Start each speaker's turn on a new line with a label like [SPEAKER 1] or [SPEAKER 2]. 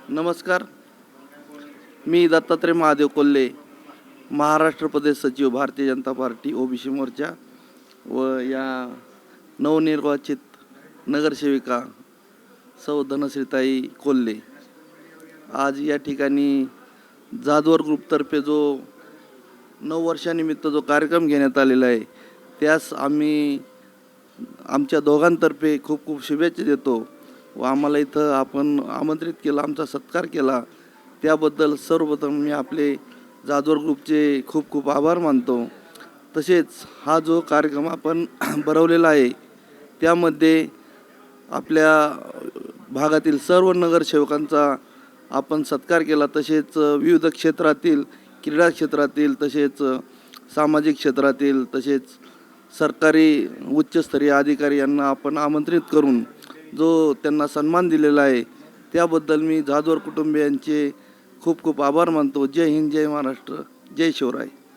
[SPEAKER 1] नमस्कार. मी दत्तात्रय महादेव कोल्हे, महाराष्ट्र प्रदेश सचिव, Bharatiya Janata party OBC मोर्चा व या नवनिर्वाचित नगरसेविका सौ धनश्रीताई कोल्हे आज या ठिकाणी जाधवर ग्रुपतर्फे जो 9 वर्षानिमित्त जो कार्यक्रम घेण्यात आलेला आहे, त्यास आम्ही आमच्या दोघांतर्फे खूप खूप शुभेच्छा देतो व आम्हाला इथं आपण आमंत्रित केलं, आमचा सत्कार केला, त्याबद्दल सर्वप्रथम मी आपले जाधवर ग्रुपचे खूप खूप आभार मानतो. तसेच हा जो कार्यक्रम आपण भरवलेला आहे त्यामध्ये आपल्या भागातील सर्व नगरसेवकांचा आपण सत्कार केला. तसेच विविध क्षेत्रातील, क्रीडा क्षेत्रातील, तसेच सामाजिक क्षेत्रातील, तसेच सरकारी उच्चस्तरीय अधिकारी यांना आपण आमंत्रित करून जो त्यांना सन्मान दिलेला आहे त्याबद्दल मी जाधवर कुटुंबियांचे खूप खूप आभार मानतो. जय हिंद, जय महाराष्ट्र, जय शिवराय.